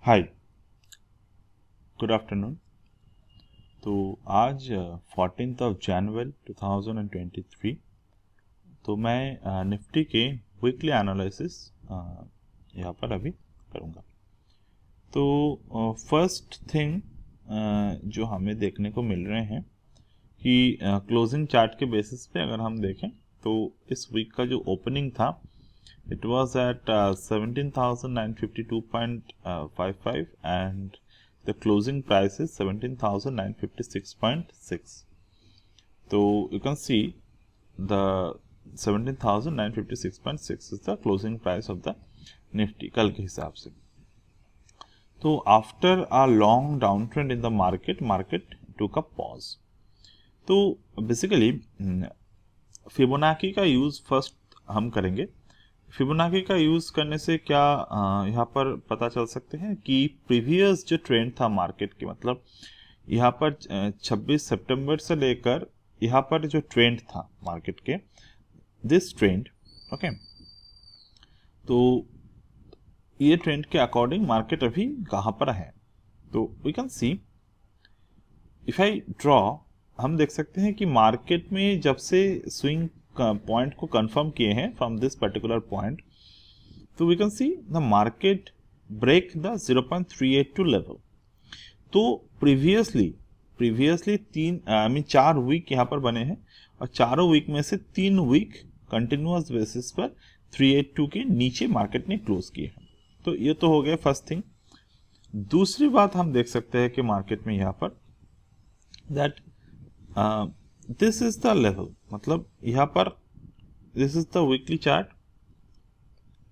हाय, good afternoon. तो आज 14 जनवरी 2023। तो मैं निफ्टी के वीकली एनालिसिस यहाँ पर अभी करूँगा। तो फर्स्ट थिंग जो हमें देखने को मिल रहे हैं कि क्लोजिंग चार्ट के बेसिस पे अगर हम देखें तो इस वीक का जो ओपनिंग था it was at 17,952.55 and the closing price is 17,956.6. So you can see the 17,956.6 is the closing price of the Nifty कल के हिसाब से। तो after a long downtrend in the market took a pause. तो basically Fibonacci का use first हम करेंगे। Fibonacci का यूज़ करने से क्या यहाँ पर पता चल सकते हैं कि प्रीवियस जो ट्रेंड था मार्केट के, मतलब यहाँ पर 26 सितंबर से लेकर यहाँ पर जो ट्रेंड था मार्केट के, दिस ट्रेंड ओके, तो ये ट्रेंड के अकॉर्डिंग मार्केट अभी कहाँ पर है। तो we can see if I draw, हम देख सकते हैं कि मार्केट में जब से स्विंग पॉइंट को कंफर्म किए हैं फ्रॉम दिस पर्टिकुलर पॉइंट, तो we can see the market break the 0.382 level. तो प्रीवियसली 4 वीक यहाँ पर बने हैं और चारों वीक में से 3 वीक कंटिन्यूअस बेसिस पर 382 के नीचे मार्केट ने क्लोज किए हैं। तो ये तो हो गया फर्स्ट थिंग। दूसरी बात हम देख सकते हैं कि मार्केट में यहाँ पर that this is the level, मतलब यहाँ पर this is the weekly chart,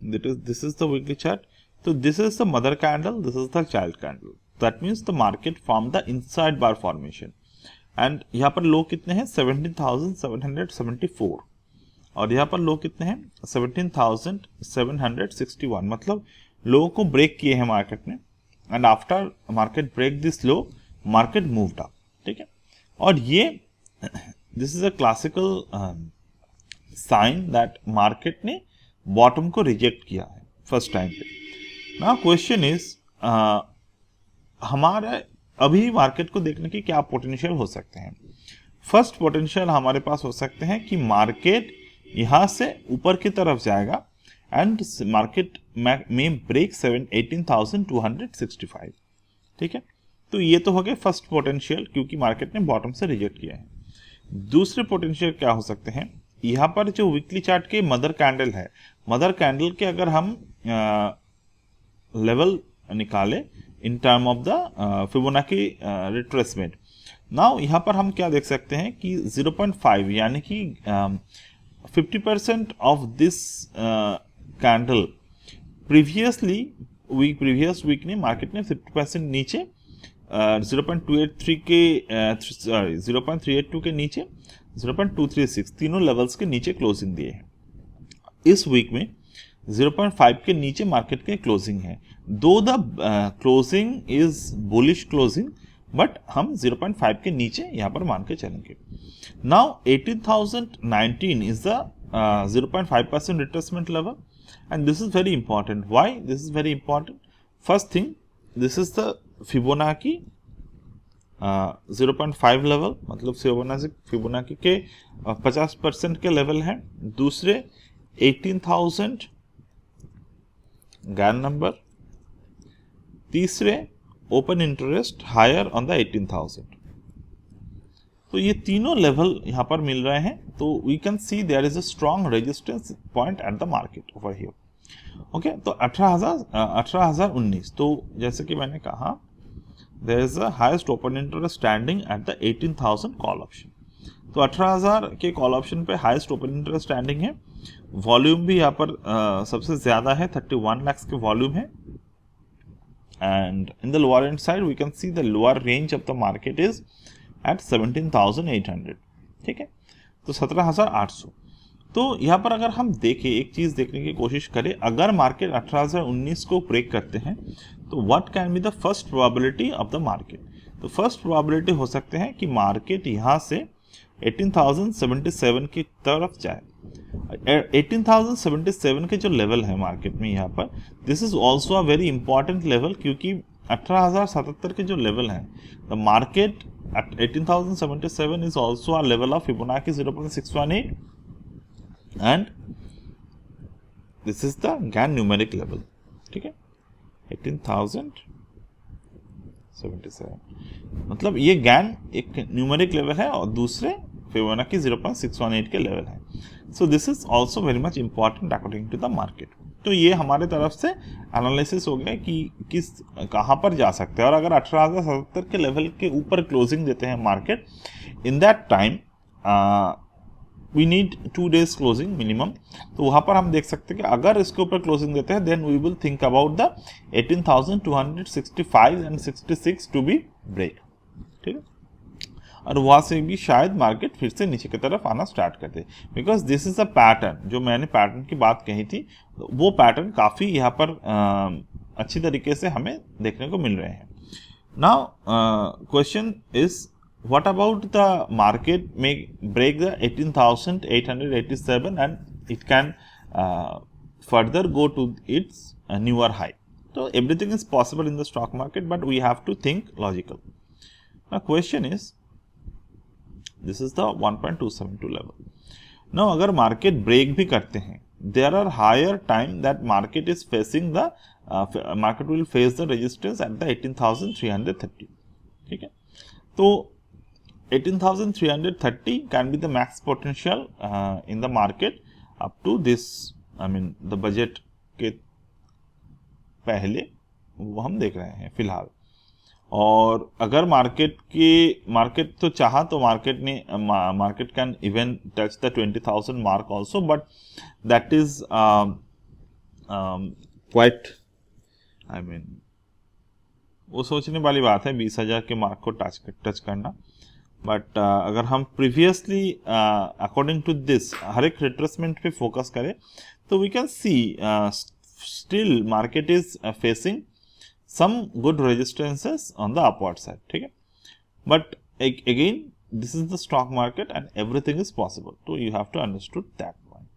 this is the weekly chart. तो this is the mother candle, this is the child candle. That means the market form the inside bar formation and यहाँ पर लो कितने हैं 17,774 और यहाँ पर लो कितने हैं 17,761, मतलब लो को ब्रेक किए हैं मार्केट ने and after market break this low market moved up. ठीक है, और ये this is a classical sign that market ने बॉटम को रिजेक्ट किया है फर्स्ट टाइम पे। नाउ क्वेश्चन इज हमारे अभी मार्केट को देखने की क्या पोटेंशियल हो सकते हैं। फर्स्ट पोटेंशियल हमारे पास हो सकते हैं कि मार्केट यहाँ से ऊपर की तरफ जाएगा एंड मार्केट में ब्रेक 18,265। ठीक है, तो ये तो हो गया फर्स्ट पोटेंशियल क्योंकि मार्केट ने बॉटम से रिजेक्ट किया है। दूसरे पोटेंशियल क्या हो सकते हैं, यहाँ पर जो वीकली चार्ट के मदर कैंडल है, मदर कैंडल के अगर हम लेवल निकाले इन term of the Fibonacci retracement, now यहाँ पर हम क्या देख सकते हैं कि 0.5 यानी कि 50% of this candle previous week ने मार्केट ने 50% नीचे 0.283 के 0.382 के नीचे 0.236 तीनों लेवल्स के नीचे क्लोजिंग दिए हैं। इस वीक में 0.5 के नीचे मार्केट के क्लोजिंग है। Though the closing is bullish closing, but हम 0.5 के नीचे यहाँ पर मान के चलेंगे। Now 18,019 is the 0.5% retracement level and this is very important. Why this is very important? First thing, this is the Fibonacci 0.5 level, मतलब फिबोनाची के 50% के लेवल है। दूसरे 18,000 गैन नंबर, तीसरे open interest higher on the 18,000। तो ये तीनों level यहाँ पर मिल रहे हैं। तो we can see there is a strong resistance point at the market over here. Okay, तो 18,019, तो जैसे कि मैंने कहा there is a highest open interest standing at the 18,000 call option. तो 18,000 के कॉल ऑप्शन पे हाईएस्ट ओपन इंटरेस्ट स्टैंडिंग है। वॉल्यूम भी यहाँ पर सबसे ज्यादा है, 31 लाख के वॉल्यूम है। And in the lower end side we can see the lower range of the market is at 17,800। ठीक है, तो 17,800। तो यहाँ पर अगर हम देखें, एक चीज़ देखने की कोशिश करें, अगर मार्केट 18,019 को ब्रेक करते हैं तो what can be the first probability of the market. तो फर्स्ट प्रोबेबिलिटी हो सकते हैं कि मार्केट यहाँ से 18,077 की तरफ जाए 18,077 के जो लेवल है मार्केट में यहाँ पर, this is also a very important level, क्योंकि 18,077 के जो लेवल हैं, the market at 18,077 is also a level of Fibonacci 0.618 and this is the GAN numeric level. ठीक है, 18,077 मतलब ये GAN एक न्यूमेरिक लेवल है और दूसरे Fibonacci 0.618 के लेवल है. So this is also very much important according to the market. तो ये हमारे तरफ से एनालिसिस हो गया कि किस कहाँ पर जा सकते हैं. और अगर 18,077 के लेवल के ऊपर क्लोजिंग देते हैं market, in that time we need 2 days closing minimum. तो वहाँ पर हम देख सकते हैं कि अगर इसके ऊपर क्लोजिंग देते हैं, then we will think about the 18,265 and 66 to be break. ठीक है, और वहाँ से भी शायद मार्केट फिर से नीचे की तरफ आना स्टार्ट कर दे, because this is a pattern. जो मैंने पैटर्न की बात कही थी, वो पैटर्न काफ़ी यहाँ पर अच्छी तरीके से हमें देखने को मिल रहे हैं. Now question is, what about the market may break the 18,887 and it can further go to its newer high. So everything is possible in the stock market, but we have to think logical. Now question is, this is the 1.272 level. Now अगर market break भी करते हैं, there are higher time that market is facing the market will face the resistance at the 18,330. ठीक है, तो 18,330 can be the max potential in the market up to this, I mean the budget के पहले वो हम देख रहे हैं फिलहाल. और अगर मार्केट तो चाहा तो market can even touch the 20,000 mark also, but that is quite, I mean वो सोचने वाली बात है 20,000 के मार्क को टच करना. बट अगर हम प्रीवियसली अकॉर्डिंग टू दिस हर एक रिट्रेसमेंट पे फोकस करें, तो we can see still market is facing some good resistances on the upward side. ठीक है, but again this is the stock market and everything is possible, so you have to understood that point.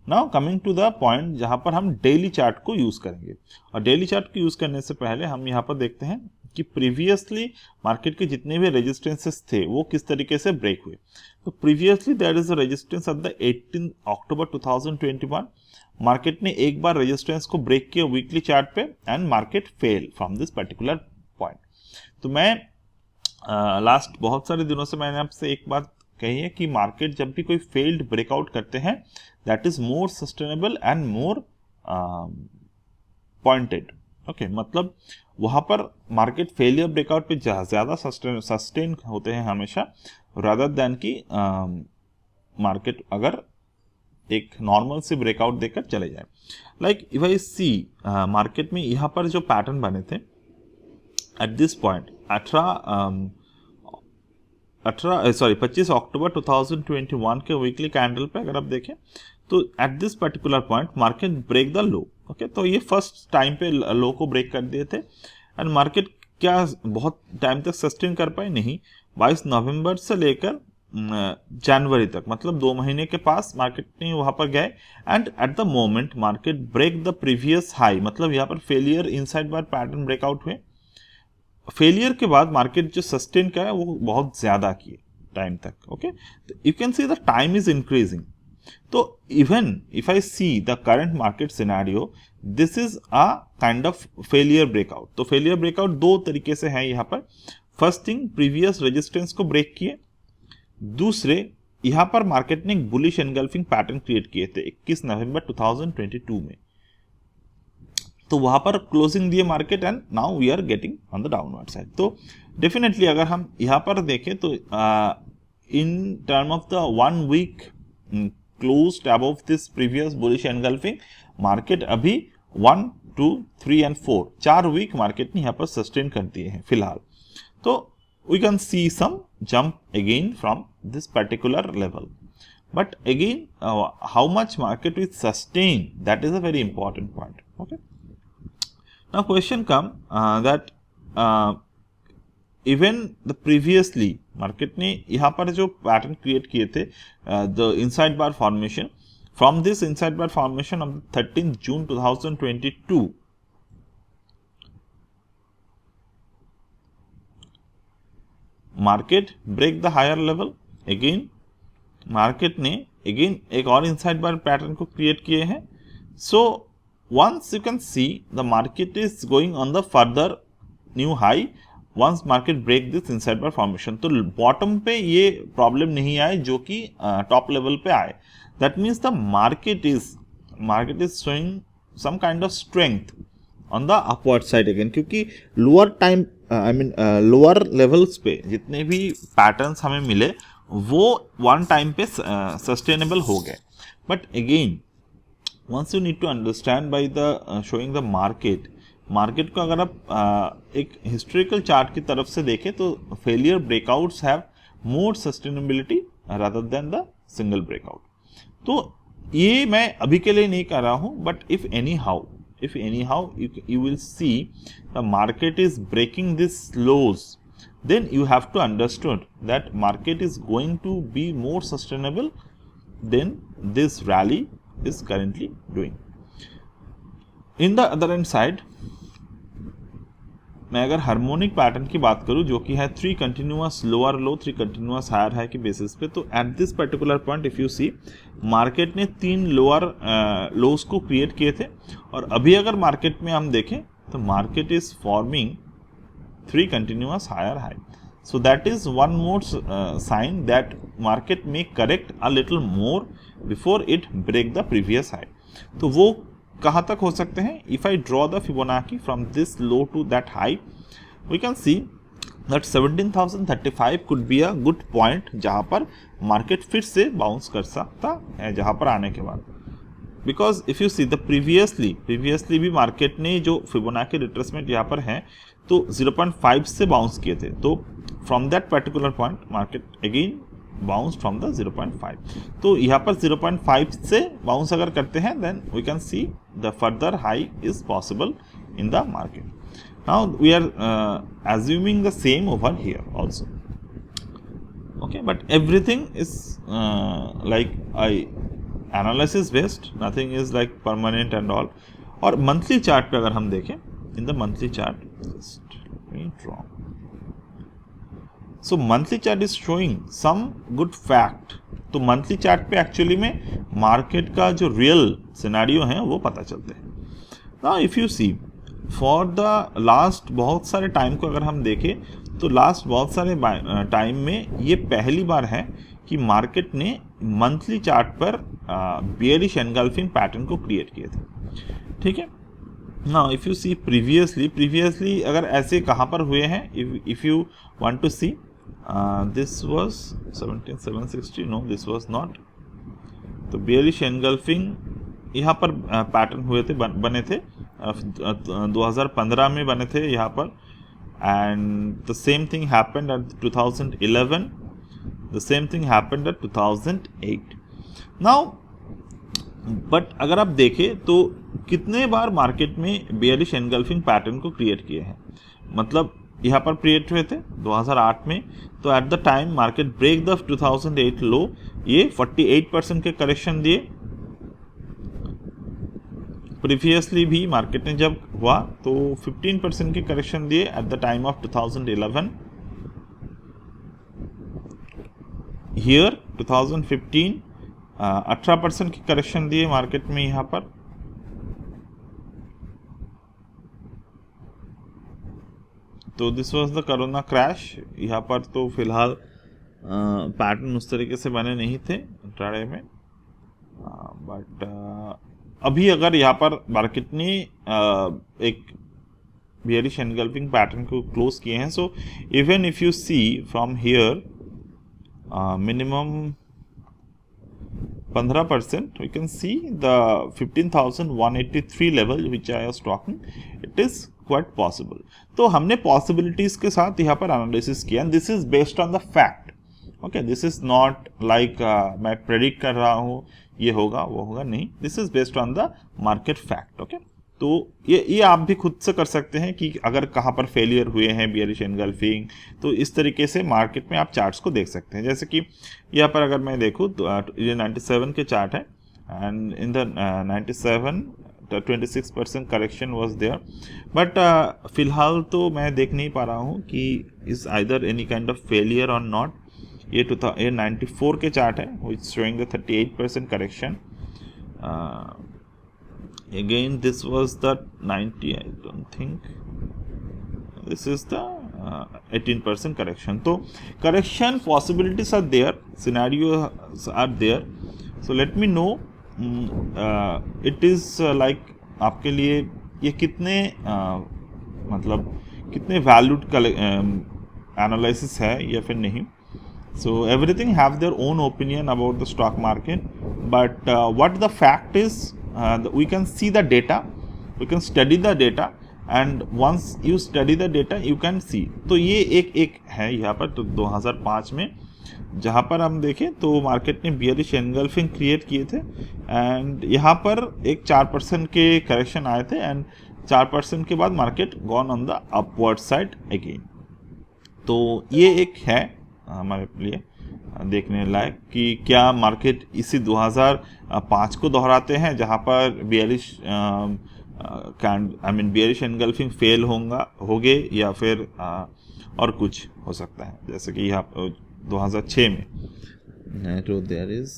Now coming to the point जहाँ पर हम daily chart को use करेंगे, और daily chart को use करने से पहले हम यहाँ पर देखते हैं कि प्रीवियसली मार्केट के जितने भी रेजिस्टेंसेस थे वो किस तरीके से ब्रेक हुए. तो previously there is a resistance at the 18 October 2021. मार्केट ने एक बार रेजिस्टेंस को ब्रेक किया वीकली चार्ट पे and market fell from this particular point. तो मैं लास्ट बहुत सारे दिनों से मैंने आपसे एक बात कही है कि मार्केट जब भी कोई फेल्ड ब्रेकआउट करते हैं, that is more sustainable and more pointed. Okay, मतलब वहाँ पर मार्केट फेलियर ब्रेकआउट पे ज़्यादा सस्टेन होते हैं हमेशा, रादर देन कि मार्केट अगर एक नॉर्मल से ब्रेकआउट देकर चले जाए. Like if I see market में यहाँ पर जो पैटर्न बने थे एट दिस पॉइंट 25 अक्टूबर 2021 के वीकली कैंडल पे अगर आप देखें, तो at this particular point market break the low. Okay, तो ये फर्स्ट टाइम पे लो को ब्रेक कर दिए थे एंड मार्केट क्या बहुत टाइम तक सस्टेन कर पाए? नहीं. 22 नवंबर से लेकर जनवरी तक, मतलब 2 महीने के पास मार्केट ने वहां पर गए and at the moment market break the previous high. मतलब यहाँ पर failure inside bar pattern breakout हुए. फेलियर के बाद मार्केट जो सस्टेन का है वो बहुत ज्यादा किए टाइम तक. ओके, तो you can see the time is increasing. तो even if I see the current market scenario, this is a kind of failure breakout. तो फेलियर ब्रेकआउट दो तरीके से है यहाँ पर. फर्स्ट थिंग, प्रीवियस रेजिस्टेंस को ब्रेक किए. दूसरे, यहाँ पर मार्केट ने एक बुलिश एनगल्फिंग पैटर्न क्रिएट किए थे 21 नवंबर 2022 में. तो वहां पर क्लोजिंग दिए market and now we are getting on the downward side. तो डेफिनेटली अगर हम यहाँ पर देखें तो in term of the 1 week closed above this previous bullish engulfing, market अभी 1, 2, 3 एंड 4 वीक मार्केट ने यहाँ पर सस्टेन कर दिए हैं फिलहाल. तो we can see some jump again from this particular level, but again how much market will sustain, that is a very important point. Okay, now question come that even the previously market ने यहाँ पर जो pattern create किए थे the inside bar formation, From this inside bar formation of 13th June 2022, market break the higher level. Again market ने again एक और inside bar pattern को create किए हैं. So once you can see the market is going on the further new high once market break this inside bar formation. तो bottom पे ये problem नहीं आए जो कि top level पे आए. That means the market is showing some kind of strength on the upward side again, क्योंकि lower time lower levels पे जितने भी patterns हमें मिले वो one time पे sustainable हो गए. But again once you need to understand by the showing the market को अगर आप एक historical chart की तरफ से देखें तो failure breakouts have more sustainability rather than the single breakout. तो ये मैं अभी के लिए नहीं कर रहा हूँ, but if any how you will see the market is breaking this lows, then you have to understand that market is going to be more sustainable than this rally is currently doing. In the other hand side, मैं अगर harmonic pattern की बात करूं जो कि है 3 continuous lower low 3 continuous higher high के basis पे, तो at this particular point if you see market ने 3 लोअर लोस को क्रिएट किए थे, और अभी अगर मार्केट में हम देखें तो market is forming 3 continuous higher high. So that is one more sign that market में correct a little more before it break the previous high. तो वो कहाँ तक हो सकते हैं? If I draw the Fibonacci from this low to that high, we can see that 17,035 could be a good point जहाँ पर मार्केट फिर से बाउंस कर सकता है जहाँ पर आने के बाद. Because if you see the previously भी मार्केट ने जो फिबोनाची रिट्रेसमेंट यहाँ पर है तो 0.5 से बाउंस किए थे. तो from that particular point market again bounce from the 0.5. तो यहाँ पर 0.5 से बाउंस अगर करते हैं then we can see the further high is possible in the market. Now we are assuming the same over here also. Okay, but everything is like analysis based, nothing is like permanent and all. और monthly chart पे अगर हम देखें, in the monthly chart, just let me draw. So monthly chart is showing some good fact. तो monthly chart पे actually में market का जो रियल सिनेरियो है वो पता चलते हैं. Now if you see for the last बहुत सारे टाइम को अगर हम देखें तो लास्ट बहुत सारे टाइम में ये पहली बार है कि मार्केट ने मंथली चार्ट पर बेयरिश एनगल्फिंग पैटर्न को क्रिएट किए थे. ठीक है. Now if you see previously अगर ऐसे कहाँ पर हुए हैं, if you want to see, this was 17,760, no this was not. तो bearish engulfing यहाँ पर पैटर्न हुए थे, बने थे 2015 में बने थे यहाँ पर, and the same thing happened at 2011, the same thing happened at 2008. now but अगर आप देखें तो कितने बार मार्केट में बेयरिश एनगल्फिंग पैटर्न को क्रिएट किए हैं, मतलब यहाँ पर क्रिएट हुए थे 2008 में. तो at the time market break the 2008 low, ये 48% के करेक्शन दिए. प्रीवियसली भी मार्केट ने जब हुआ तो 15% के करेक्शन दिए eight the time of 2011. Here 2015 18% की करेक्शन दिए मार्केट में यहाँ पर. तो this was the corona crash. यहाँ पर तो फिलहाल पैटर्न उस तरीके से बने नहीं थे इंट्राडे में, बट अभी अगर यहाँ पर मार्केट ने एक बेयरिश एनगल्फिंग पैटर्न को क्लोज किए हैं, so even if you see from here minimum 15%, we can see the 15,183 level which I was talking, it is quite possible. तो हमने possibilities के साथ यहाँ पर analysis किया, and this is based on the fact. Okay, this is not like मैं predict कर रहा हूँ ये होगा वो होगा, नहीं, this is based on the market fact. Okay, तो ये आप भी खुद से कर सकते हैं कि अगर कहाँ पर फेलियर हुए हैं बेयरिश एनगल्फिंग, तो इस तरीके से मार्केट में आप चार्ट्स को देख सकते हैं. जैसे कि यहाँ पर अगर मैं देखूँ तो ये 97 के चार्ट है, and in the 97 the 26% correction was there, but फिलहाल तो मैं देख नहीं पा रहा हूँ कि is either any kind of failure or not. ये 94 के चार्ट है which is showing the 38% correction. Again this was the 90, I don't think this is the 18% correction. So correction possibilities are there, scenarios are there, so let me know it is like आपके लिए ये कितने मतलब कितने valued analysis है या फिर नहीं. So everything have their own opinion about the stock market, but what the fact is, we can see the data, we can study the data, and once you study the data you can see. तो ये एक है यहाँ पर. तो 2005 में जहाँ पर हम देखें तो मार्केट ने बियरिश एनगल्फिंग क्रिएट किए थे, एंड यहाँ पर एक 4% के करेक्शन आए थे, एंड 4% के बाद market gone on the upward side again. तो ये एक है हमारे लिए देखने लायक कि क्या मार्केट इसी 2005 को दोहराते हैं जहाँ पर बियरिश बियरिश एनगल्फिंग फेल होंगे या फिर और कुछ हो सकता है, जैसे कि यहाँ 2006 में. तो देयर इज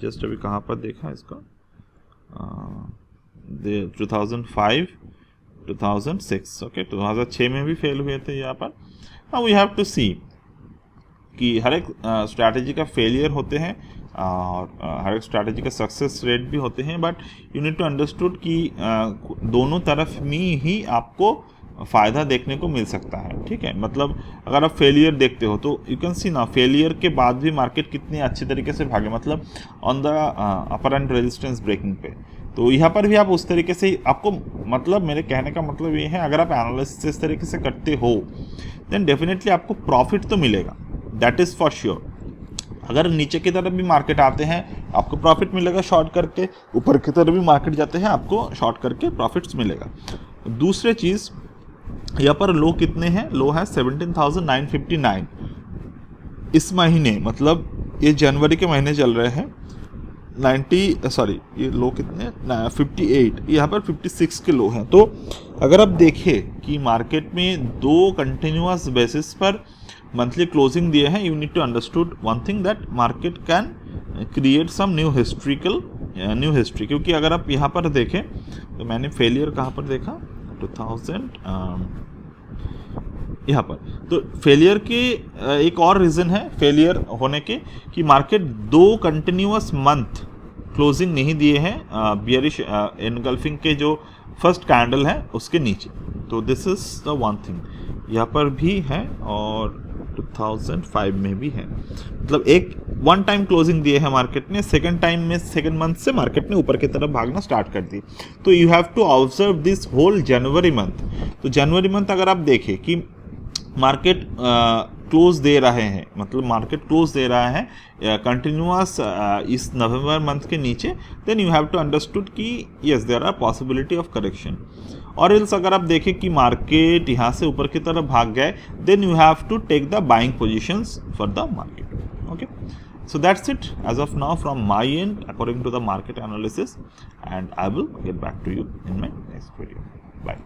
जस्ट अभी कहाँ पर देखा इसका 2005 2006. ओके, 2006 में भी फेल हुए थे यहाँ पर. नाउ वी हैव टू सी कि हर एक स्ट्रैटेजी का फेलियर होते हैं और हर एक स्ट्रैटेजी का सक्सेस रेट भी होते हैं, but you need to understood कि दोनों तरफ में ही आपको फ़ायदा देखने को मिल सकता है. ठीक है, मतलब अगर आप फेलियर देखते हो तो यू कैन सी ना फेलियर के बाद भी मार्केट कितने अच्छे तरीके से भागे, मतलब on the upper end resistance breaking पे. तो यहाँ पर भी आप उस तरीके से आपको, मतलब मेरे कहने का मतलब ये है, अगर आप एनालिसिस इस तरीके से करते हो देन डेफिनेटली आपको प्रॉफिट तो मिलेगा, दैट इज़ फॉर श्योर. अगर नीचे की तरफ भी मार्केट आते हैं आपको प्रॉफिट मिलेगा शॉर्ट करके, ऊपर की तरफ भी मार्केट जाते हैं आपको शॉर्ट करके प्रॉफिट्स मिलेगा. दूसरी चीज़ यहाँ पर लो कितने हैं, लो है 17,959 इस महीने, मतलब ये जनवरी के महीने चल रहे हैं. ये लो कितने 58, यहाँ पर 56 के लो हैं. तो अगर आप देखें कि मार्केट में दो कंटिन्यूअस बेसिस पर मंथली क्लोजिंग दिए हैं, you need to understood one thing that market can create some new history. क्योंकि अगर आप यहाँ पर देखें तो मैंने फेलियर कहाँ पर देखा 2000 यहाँ पर. तो फेलियर के एक और रीज़न है फेलियर होने के कि मार्केट दो कंटिन्यूअस मंथ क्लोजिंग नहीं दिए हैं बियरिश एनगल्फिंग के जो फर्स्ट कैंडल है उसके नीचे. तो this is the one thing, यहाँ पर भी है और 2005 में भी है. मतलब एक वन टाइम क्लोजिंग दिए है मार्केट ने, सेकंड टाइम में सेकंड मंथ से मार्केट ने ऊपर की तरफ भागना स्टार्ट कर दी. तो you have to observe this whole January month. तो जनवरी मंथ अगर आप देखें कि मार्केट क्लोज दे रहे हैं, मतलब मार्केट क्लोज दे रहा है कंटिन्यूअस इस नवंबर मंथ के नीचे, then you have to understood कि yes there are possibility of correction. और एल्स अगर आप देखें कि मार्केट यहाँ से ऊपर की तरफ भाग गए, then you have to take the buying positions for the market. Okay, so that's it as of now from my end according to the market analysis, and I will get back to you in my next video. Bye.